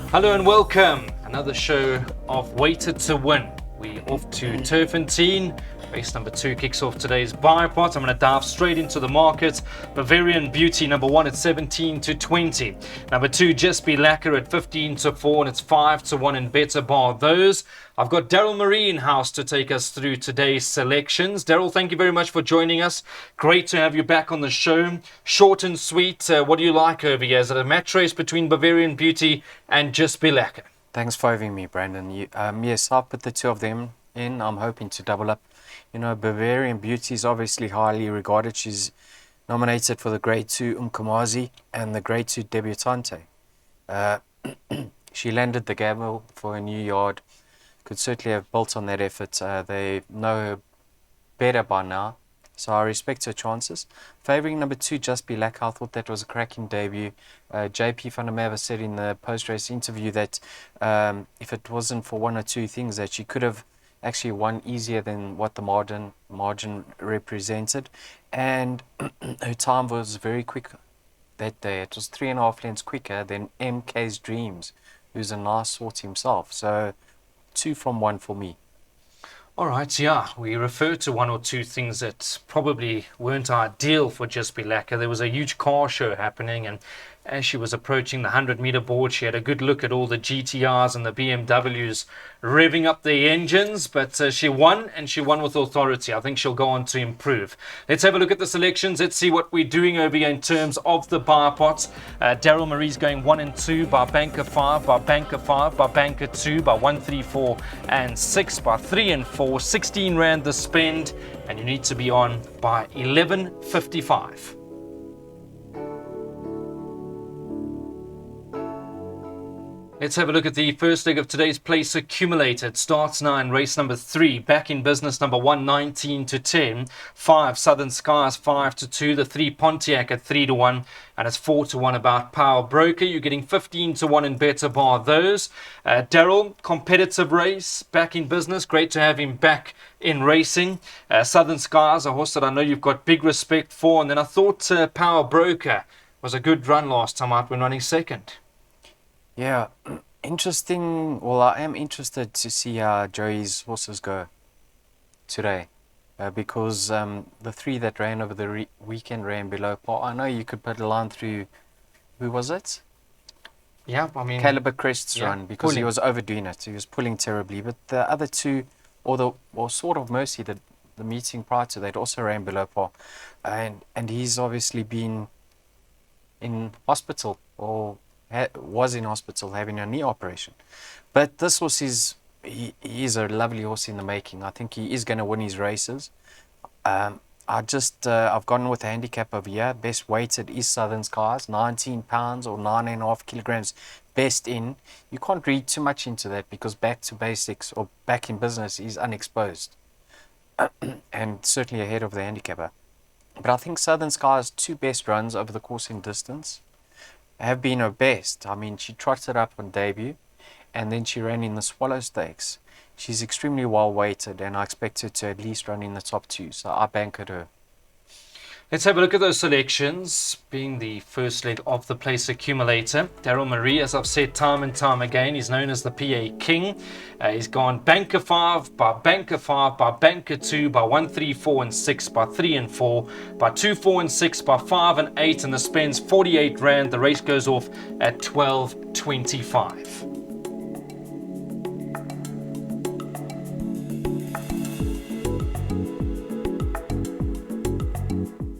Hello and welcome. Another show of Weighted to Win. We off to turffontein. Race number 2 kicks off today's buy pot. I'm going to dive straight into the market. Bavarian Beauty, number 1 at 17 to 20. Number 2, Just Be Lacquer at 15 to 4, and it's 5 to 1 in better bar those. I've got Daryl Marie in house to take us through today's selections. Daryl, thank you very much for joining us. Great to have you back on the show. Short and sweet. What do you like over here? Is it a match race between Bavarian Beauty and Just Be Lacquer? Thanks for having me, Brandon. Yes, I'll put the two of them in. I'm hoping to double up. You know, Bavarian Beauty is obviously highly regarded. She's nominated for the Grade 2 Umkomazi and the Grade 2 Debutante. She landed the gamble for a new yard. Could certainly have built on that effort. They know her better by now, so I respect her chances. Favouring number 2, Just Be Lacquer, I thought that was a cracking debut. JP van der Merwe said in the post-race interview that if it wasn't for one or two things that she could have actually won easier than what the margin represented, and her time was very quick that day. It was 3.5 lengths quicker than MK's Dreams, who's a nice sort himself. So 2 from 1 for me. All right, yeah, we referred to one or two things that probably weren't ideal for Just Be Lacquer. There was a huge car show happening, and as she was approaching the 100-meter board, she had a good look at all the GTRs and the BMWs revving up their engines, but she won, and she won with authority. I think she'll go on to improve. Let's have a look at the selections. Let's see what we're doing over here in terms of the buy pots. Daryl Marie's going 1 and 2 by banker 5, by banker 5, by banker 2, by 1, 3, 4, and 6, by 3 and 4. 16 Rand the spend, and you need to be on by 11:55. Let's have a look at the first leg of today's place accumulator. It starts 9, race number 3, back in business number 1, 19 to 10, 5 Southern Skies 5 to 2, the 3 Pontiac at 3 to 1, and it's 4 to 1 about Power Broker. You're getting 15 to 1 in better bar those. Daryl, competitive race, back in business. Great to have him back in racing. Southern Skies, a horse that I know you've got big respect for, and then I thought Power Broker was a good run last time out when running second. Yeah, interesting. Well, I am interested to see how Joey's horses go today, because the 3 that ran over the weekend ran below par. I know you could put a line through, who was it? Yeah, I mean, Caliber Crest's run, because pulling. he was overdoing it. He was pulling terribly. But the other 2, or sort of Mercy, the meeting prior to that, also ran below par, and he's obviously been in hospital, or was in hospital having a knee operation. But this horse is a lovely horse in the making. I think he is going to win his races. I've gone with a handicap over here. Best weighted is Southern Skies, 19 pounds or 9.5 kilograms best in. You can't read too much into that, because back to basics or back in business is unexposed and certainly ahead of the handicapper. But I think Southern Skies' 2 best runs over the course in distance have been her best. I mean, she trotted up on debut, and then she ran in the Swallow Stakes. She's extremely well weighted, and I expect her to at least run in the top 2, so I bankered her. Let's have a look at those selections, being the first leg of the place accumulator. Daryl Marie, as I've said time and time again, he's known as the PA King. He's gone banker 5, by banker 5, by banker 2, by 1, 3, 4, and 6, by 3 and 4, by 2, 4, and 6, by 5 and 8, and the spend's 48 Rand. The race goes off at 12:25.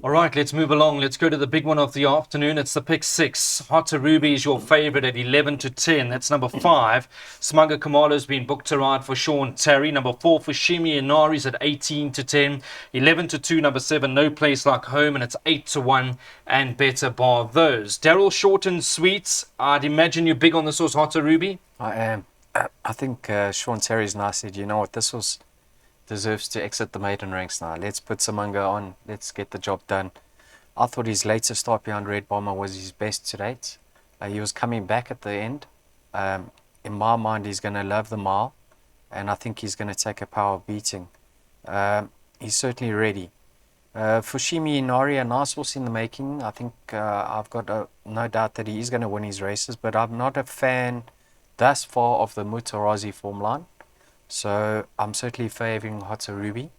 All right, let's move along. Let's go to the big one of the afternoon. It's the pick 6. Hotter Ruby is your favorite at 11 to 10. That's number 5. Smugger Kamalo's been booked to ride for Sean Terry. Number 4 for Shimi Inari's at 18 to 10. 11 to 2, number 7, No Place Like Home, and it's 8 to 1 and better bar those. Daryl, short and sweet. I'd imagine you're big on this horse, Hotter Ruby. I am. I think Sean Terry's nice. Said, you know what, this horse deserves to exit the maiden ranks now. Let's put Samanga on. Let's get the job done. I thought his later start behind Red Bomber was his best to date. He was coming back at the end. In my mind, he's going to love the mile, and I think he's going to take a power beating. He's certainly ready. Fushimi Inari, a nice horse in the making. I think I've got no doubt that he is going to win his races, but I'm not a fan thus far of the Mutarazzi form line. So I'm certainly favouring Hotarubi.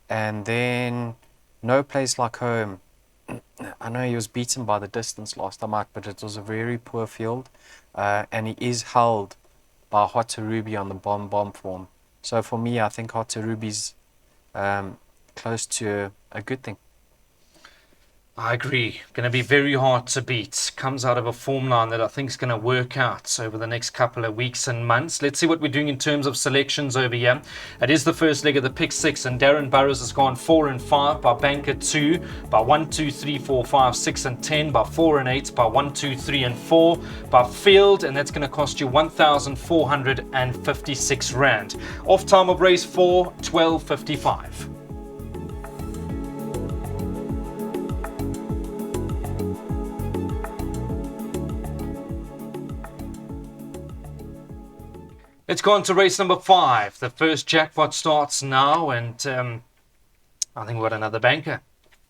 And then No Place Like Home. I know he was beaten by the distance last time out, but it was a very poor field. And he is held by Hotarubi on the bomb form. So for me, I think Hotarubi's close to a good thing. I agree. Going to be very hard to beat. Comes out of a form line that I think is going to work out over the next couple of weeks and months. Let's see what we're doing in terms of selections over here. It is the first leg of the pick 6, and Darren Burrows has gone 4 and 5 by banker 2, by 1, 2, 3, 4, 5, 6 and 10, by 4 and 8, by 1, 2, 3 and 4, by field, and that's going to cost you 1,456 Rand. Off time of race 4, 12:55. Let's go on to race number 5. The first jackpot starts now, and I think we've got another banker.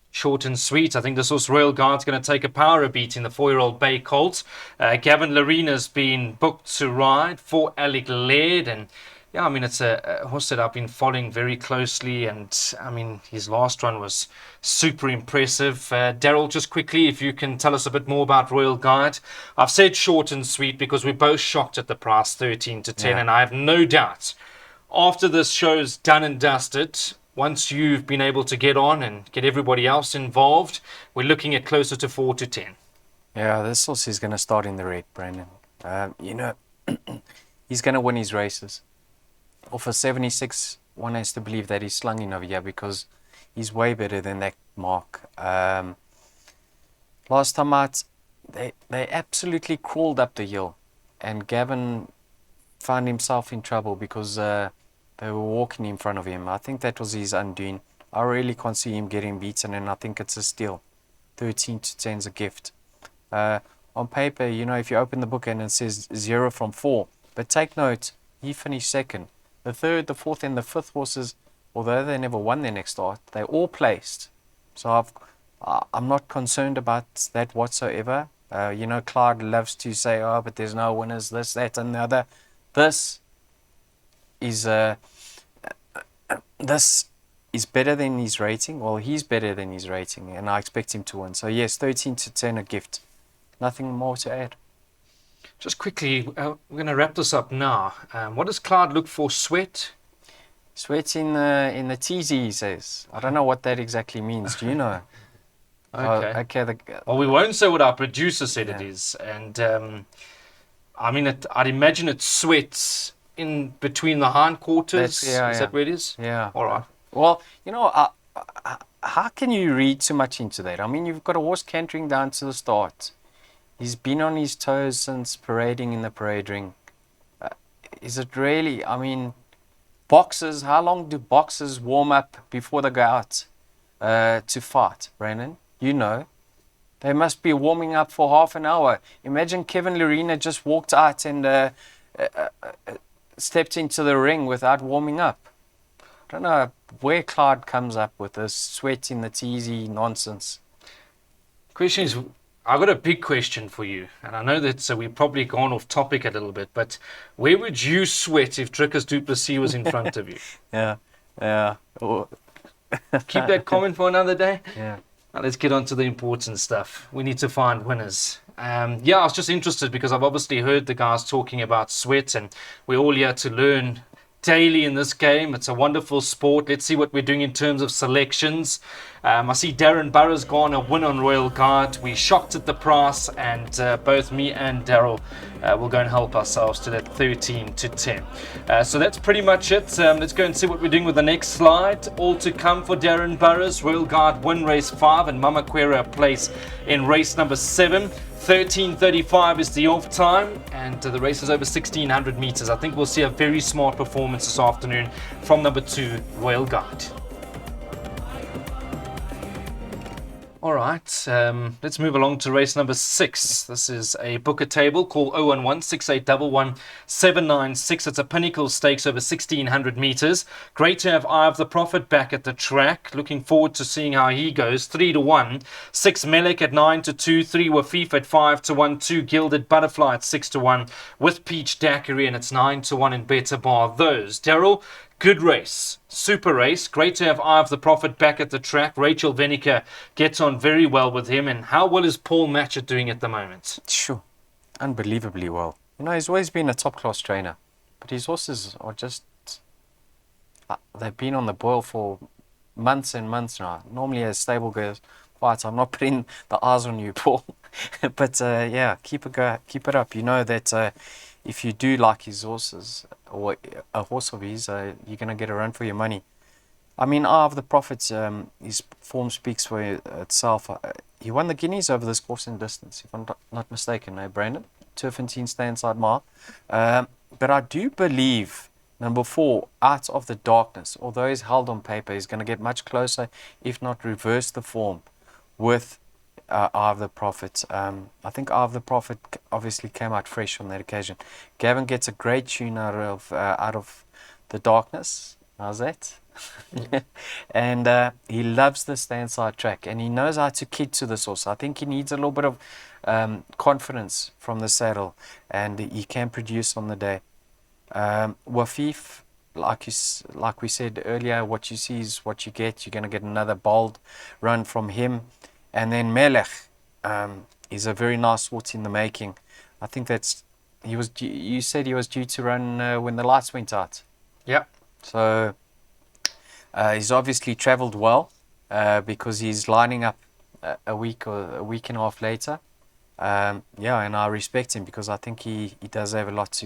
Short and sweet. I think this horse Royal Guard's going to take a power beating the 4-year-old Bay Colt. Gavin Larina's been booked to ride for Alec Laird, and yeah, I mean, it's a horse that I've been following very closely, and I mean, his last run was super impressive. Daryl, just quickly, if you can tell us a bit more about Royal Guard. I've said short and sweet because we're both shocked at the price, 13 to 10, and I have no doubt after this show's done and dusted, once you've been able to get on and get everybody else involved, we're looking at closer to 4 to 10. Yeah, this horse is going to start in the red, Brandon. You know, he's going to win his races. Off a 76, one has to believe that he's slung in over here because he's way better than that mark. Last time out, they absolutely crawled up the hill, and Gavin found himself in trouble because they were walking in front of him. I think that was his undoing. I really can't see him getting beaten, and I think it's a steal. 13 to 10 is a gift. On paper, you know, if you open the book and it says 0 from 4, but take note, he finished second. The third, the fourth, and the fifth horses, although they never won their next start, they all placed. So I'm not concerned about that whatsoever. You know, Clyde loves to say, oh, but there's no winners, this, that, and the other. This is better than his rating. Well, he's better than his rating, and I expect him to win. So yes, 13 to 10 a gift. Nothing more to add. Just quickly, we're going to wrap this up now. What does Clyde look for? Sweat? Sweat in the TZ, he says. I don't know what that exactly means. Do you know? Okay. Well, we won't say what our producer said it is. And I mean, I'd imagine it sweats in between the hindquarters. Is that where it is? Yeah. All right. Well, you know, how can you read too much into that? I mean, you've got a horse cantering down to the start. He's been on his toes since parading in the parade ring. Is it really, I mean, boxers, how long do boxers warm up before they go out to fight, Brandon? You know. They must be warming up for half an hour. Imagine Kevin Larina just walked out and stepped into the ring without warming up. I don't know where Clyde comes up with this sweat in the TZ nonsense. Question is, I've got a big question for you, and I know that we've probably gone off topic a little bit, but where would you sweat if Drickus du Plessis was in front of you? Yeah. Keep that comment for another day. Yeah. Now let's get on to the important stuff. We need to find winners. I was just interested because I've obviously heard the guys talking about sweat, and we're all here to learn daily in this game. It's a wonderful sport. Let's see what we're doing in terms of selections. I see Darren Burrows gone a win on Royal Guard. We shocked at the price, and both me and Daryl will go and help ourselves to that 13 to 10. So that's pretty much it. Let's go and see what we're doing with the next slide. All to come for Darren Burrows. Royal Guard win race 5, and Mama Quera place in race number 7. 13:35 is the off time, and the race is over 1,600 meters. I think we'll see a very smart performance this afternoon from number 2, Royal Guard. All right, let's move along to race number 6. This is a booker table. Call 011-6811-796. It's a pinnacle stakes over 1,600 meters. Great to have Eye of the Prophet back at the track. Looking forward to seeing how he goes. 3-1. 6 Melek at 9-2. 3 Wafif at 5-1. 2 Gilded Butterfly at 6-1. With Peach Daiquiri, and it's 9-1 in better bar those. Daryl, good race, super race. Great to have Eye of the Prophet back at the track. Rachel Venica gets on very well with him. And how well is Paul Matchett doing at the moment? Sure, unbelievably well. You know, he's always been a top-class trainer, but his horses are just... they've been on the boil for months and months now. Normally as stable goes quiet, I'm not putting the eyes on you, Paul. But yeah, keep it up. You know that if you do like his horses, or a horse of his, you're going to get a run for your money. I mean, Eye of the Prophet, his form speaks for itself. He won the Guineas over this course in distance, if I'm not mistaken, Brandon? Turffontein stay inside mile. But I do believe number 4, Out of the Darkness, although he's held on paper, he's going to get much closer, if not reverse the form, with Eye of the Prophet. I think Eye of the Prophet obviously came out fresh on that occasion. Gavin gets a great tune out of the Darkness. How's that? And he loves the stand-side track, and he knows how to kid to this horse. I think he needs a little bit of confidence from the saddle, and he can produce on the day. Wafif, like we said earlier, what you see is what you get. You're going to get another bold run from him. And then Melech is a very nice horse in the making. I think you said he was due to run when the lights went out. Yeah. So he's obviously travelled well because he's lining up a week or a week and a half later. Yeah, and I respect him because I think he does have a lot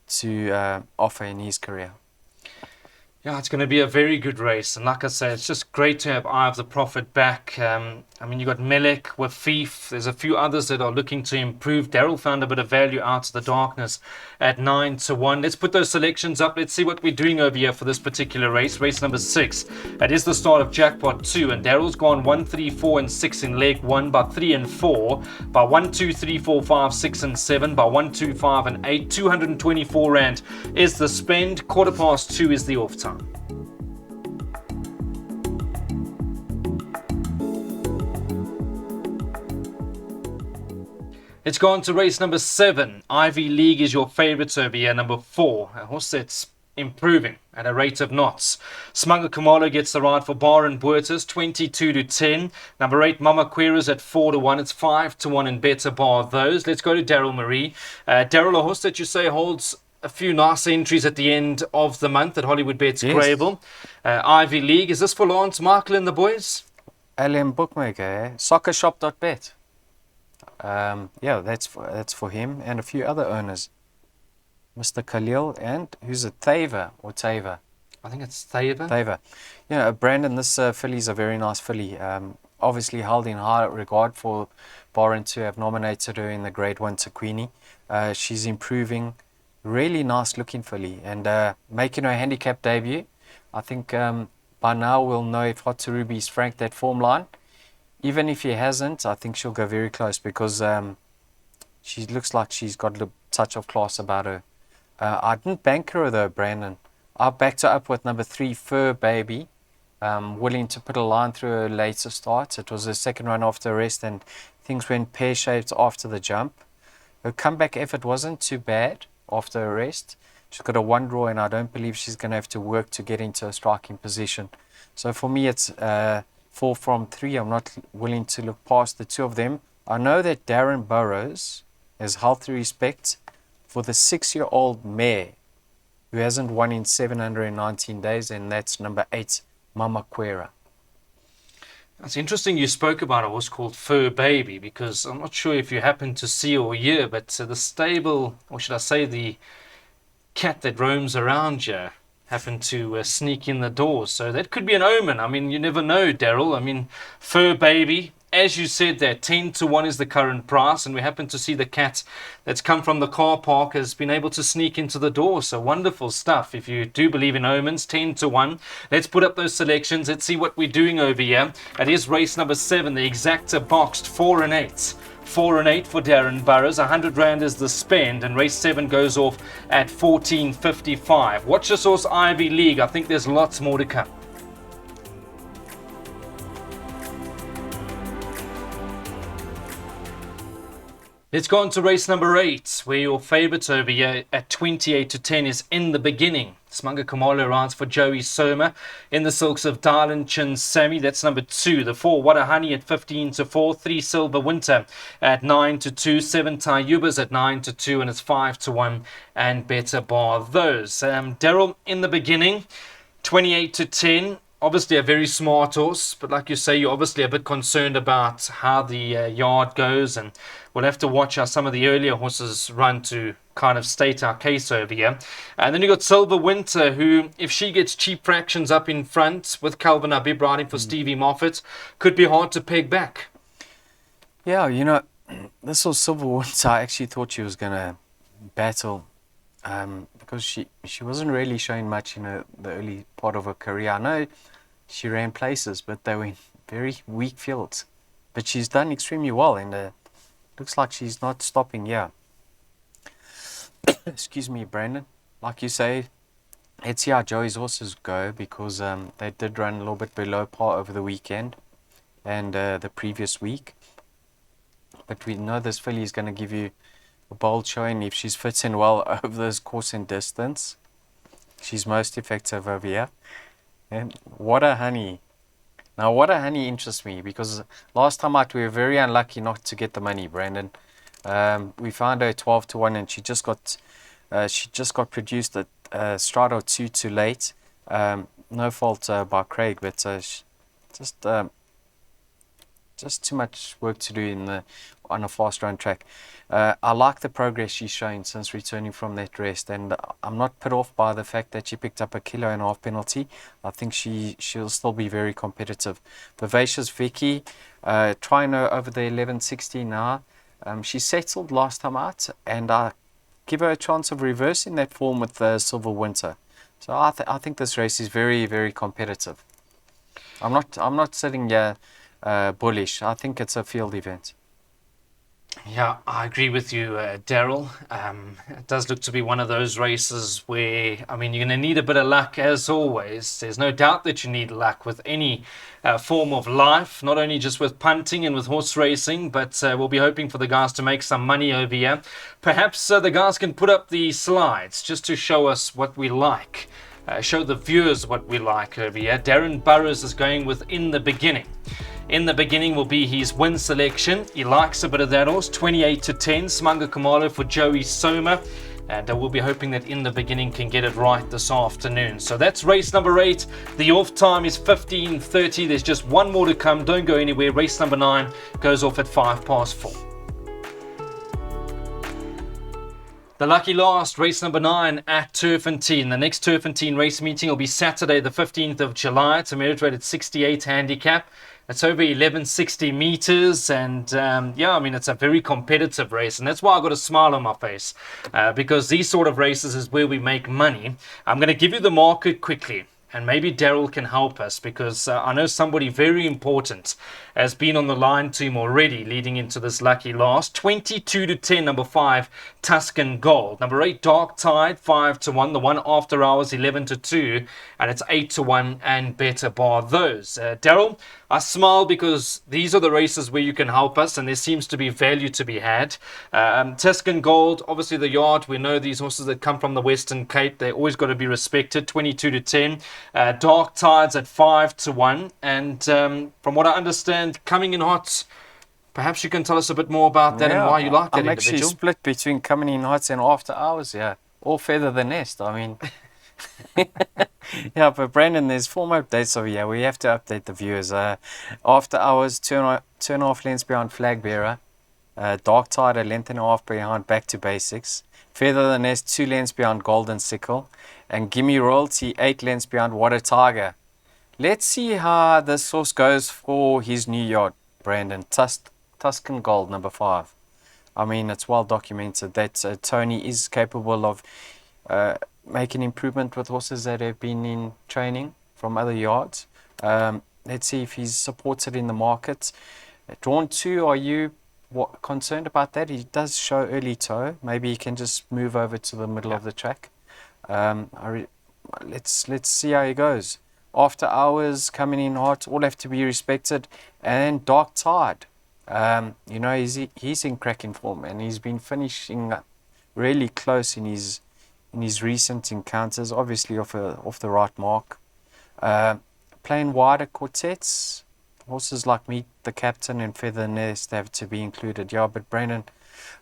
to offer in his career. Yeah, it's going to be a very good race. And like I say, it's just great to have Eye of the Prophet back. I mean, you got Melek, Wafif. There's a few others that are looking to improve. Daryl found a bit of value Out of the Darkness at 9-1. Let's put those selections up. Let's see what we're doing over here for this particular race. Race number 6. It is the start of Jackpot 2. And Daryl's gone 1, 3, 4, and 6 in leg 1, by 3 and 4, by 1, 2, 3, 4, 5, 6, and 7, by 1, 2, 5, and 8. 224 Rand is the spend. 2:15 is the off time. It's gone to race number 7. Ivy League is your favourites over here. Number 4, a horse that's improving at a rate of knots. Smuggle Kamalo gets the ride for Bar and Buertas, 22-10. Number 8, Mama Queera's at 4-1. It's 5-1 in better bar those. Let's go to Daryl Marie. Daryl, a horse that you say holds a few nice entries at the end of the month at Hollywood Bets Grable. Ivy League, is this for Lawrence Michael and the boys? LM Bookmaker, soccershop.bet. Yeah, that's for him and a few other owners. Mr. Khalil and who's it? Thaver or Taver? I think it's Thaver. Thaver. Yeah, Brandon, this filly is a very nice filly. Obviously held in high regard for Barron to have nominated her in the Grade 1 Taquini. She's improving. Really nice looking filly and making her handicap debut. I think by now we'll know if Hot to Ruby's franked that form line. Even if he hasn't, I think she'll go very close because she looks like she's got a touch of class about her. I didn't bank her though, Brandon. I backed her up with number 3, Fur Baby, willing to put a line through her later start. It was her second run after a rest and things went pear-shaped after the jump. Her comeback effort wasn't too bad after a rest. She's got a 1 draw and I don't believe she's going to have to work to get into a striking position. So for me it's 4 from 3. I'm not willing to look past the 2 of them. I know that Darren Burrows has healthy respect for the 6-year-old mare who hasn't won in 719 days, and that's number 8, Mama Queera. It's interesting you spoke about a horse called Fur Baby, because I'm not sure if you happen to see or hear, but the stable, or should I say the cat that roams around here, happened to sneak in the door. So that could be an omen. I mean, you never know, Daryl. I mean, Fur Baby, as you said there, 10 to 1 is the current price, and we happen to see the cat that's come from the car park has been able to sneak into the door. So wonderful stuff. If you do believe in omens, 10 to 1. Let's put up those selections. Let's see what we're doing over here. It is race number 7, the exacta boxed 4 and 8. 4 and 8 for Darren Burrows. 100 Rand is the spend, and race 7 goes off at 14.55. Watch the source Ivy League. I think there's lots more to come. Let's go on to race number 8, where your favourite over here at 28 to 10 is In the Beginning. Smanga Kamalo rides for Joey Soma. In the silks of Darlin Chin Sammy, that's number 2. The 4, What a Honey at 15 to 4. 3, Silver Winter at 9 to 2. 7, Tayubas at 9 to 2. And it's 5 to 1 and better bar those. Daryl, In the Beginning, 28 to 10. Obviously a very smart horse, but like you say, you're obviously a bit concerned about how the yard goes, and we'll have to watch how some of the earlier horses run to kind of state our case over here. And then you got Silver Winter, who, if she gets cheap fractions up in front with Calvin Abib riding for Stevie Moffat, could be hard to peg back. Yeah, you know, this was Silver Winter. I actually thought she was going to battle because she wasn't really showing much in the early part of her career. I know she ran places, but they were in very weak fields. But she's done extremely well, and looks like she's not stopping here. Excuse me, Brandon. Like you say, let's see how Joey's horses go, because they did run a little bit below par over the weekend and the previous week. But we know this filly is going to give you a bold showing if she's fit in well over this course and distance. She's most effective over here. And What a Honey. Now, What a Honey interests me, because last time out we were very unlucky not to get the money, Brandon. We found her 12 to 1, and she just got produced a stride or two too late. No fault by Craig, but just too much work to do on a fast run track. I like the progress she's showing since returning from that rest, and I'm not put off by the fact that she picked up a 1.5 kilo penalty. I think she'll still be very competitive. Vivacious Vicky, trying her over the 11.60 now. She settled last time out, and I give her a chance of reversing that form with the Silver Winter. So I think this race is very, very competitive. I'm not sitting here bullish. I think it's a field event. Yeah, I agree with you, Daryl. It does look to be one of those races where, I mean, you're going to need a bit of luck as always. There's no doubt that you need luck with any form of life, not only just with punting and with horse racing, but we'll be hoping for the guys to make some money over here. Perhaps the guys can put up the slides just to show us what we like. Show the viewers what we like over here. Darren Burrows is going with In the Beginning. In the Beginning will be his win selection. He likes a bit of that horse. 28 to 10. Smanga Kamalo for Joey Soma. And we'll be hoping that In the Beginning can get it right this afternoon. So that's race number 8. The off time is 15:30. There's just one more to come. Don't go anywhere. Race number 9 goes off at 4:05. The lucky last, race number 9 at Turffontein. The next Turffontein race meeting will be Saturday, the 15th of July. It's a merit rated 68 handicap. It's over 1160 meters, and yeah, I mean, it's a very competitive race, and that's why I got a smile on my face, because these sort of races is where we make money. I'm going to give you the market quickly, and maybe Daryl can help us, because I know somebody very important has been on the line team already leading into this lucky last. 22 to 10, number 5, Tuscan Gold. Number 8, Dark Tide, 5 to 1. The one after hours, 11 to 2. And it's 8 to 1 and better bar those. Daryl, I smile because these are the races where you can help us, and there seems to be value to be had. Tuscan Gold, obviously the yard, we know these horses that come from the Western Cape, they always got to be respected. 22 to 10. Dark Tides at 5 to 1. And from what I understand, coming in hot. Perhaps you can tell us a bit more about that, and why you like that I'm individual. actually split between coming in hot and after hours, yeah. All feather the nest, I mean. Yeah, but Brandon, there's 4 more updates over here. We have to update the viewers. After hours, 2.5 lengths behind Flag Bearer. Dark Tide, 1.5 behind Back to Basics. Feather the Nest, 2 lengths behind Golden Sickle. And Gimme Royalty, 8 lengths behind What a Tiger. Let's see how this horse goes for his new yard. Brandon. Tuscan Gold, number 5. I mean, it's well documented that Tony is capable of making improvement with horses that have been in training from other yards. Let's see if he's supported in the market. Drawn 2, are you concerned about that? He does show early toe. Maybe he can just move over to the middle of the track. Let's see how he goes. After Hours coming in hot, all have to be respected. And Dark Tide, you know, he's in cracking form, and he's been finishing really close in his recent encounters, obviously off the right mark. Playing wider quartets, horses like Meet the Captain and Feather Nest have to be included. Yeah, but Brandon,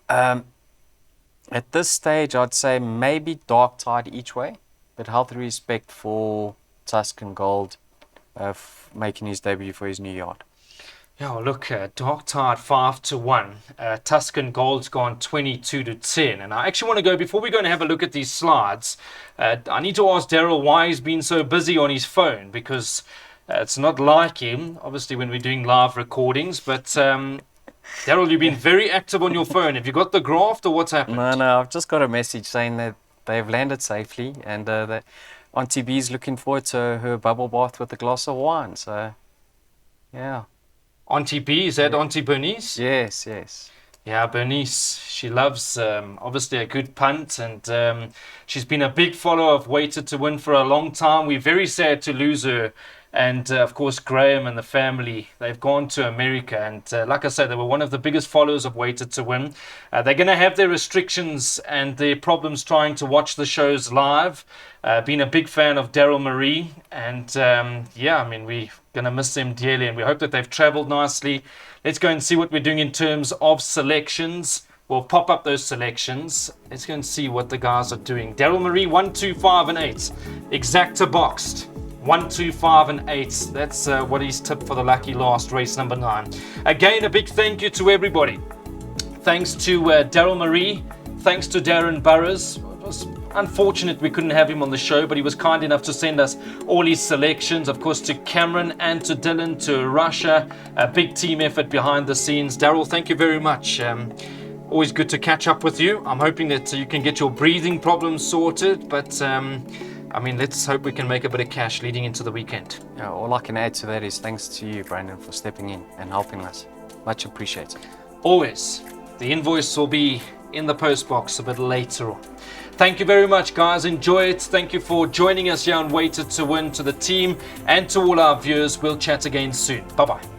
at this stage, I'd say maybe Dark Tide each way, but healthy respect for Tuscan Gold making his debut for his new yard. Yeah, well, look, Dark Tide 5-1. Tuscan Gold's gone 22-10. And I actually want to go, before we go and have a look at these slides, I need to ask Daryl why he's been so busy on his phone, because it's not like him, obviously, when we're doing live recordings. But Daryl, you've been very active on your phone. Have you got the graft, or what's happened? No, I've just got a message saying that they've landed safely, and that Auntie B's looking forward to her bubble bath with a glass of wine. So, yeah. Auntie B, is that Auntie Bernice? Yes. Yeah, Bernice, she loves obviously a good punt, and she's been a big follower of Weighted to Win for a long time. We're very sad to lose her. And of course, Graham and the family, they've gone to America. And like I said, they were one of the biggest followers of Weighted to Win. They're going to have their restrictions and their problems trying to watch the shows live. Been a big fan of Daryl Marie. And yeah, I mean, we're going to miss them dearly. And we hope that they've traveled nicely. Let's go and see what we're doing in terms of selections. We'll pop up those selections. Let's go and see what the guys are doing. Daryl Marie, 1, 2, 5, and 8. Exacta boxed. 1, 2, 5, and 8. That's what he's tipped for the lucky last, race number 9. Again, a big thank you to everybody. Thanks to Daryl Marie. Thanks to Darren Burrows. It was unfortunate we couldn't have him on the show, but he was kind enough to send us all his selections. Of course, to Cameron and to Dylan, to Russia. A big team effort behind the scenes. Daryl, thank you very much. Always good to catch up with you. I'm hoping that you can get your breathing problems sorted, but I mean, let's hope we can make a bit of cash leading into the weekend. Yeah, all I can add to that is thanks to you, Brandon, for stepping in and helping us. Much appreciated. Always. The invoice will be in the post box a bit later on. Thank you very much, guys. Enjoy it. Thank you for joining us here on Weighted to Win. To the team and to all our viewers, we'll chat again soon. Bye-bye.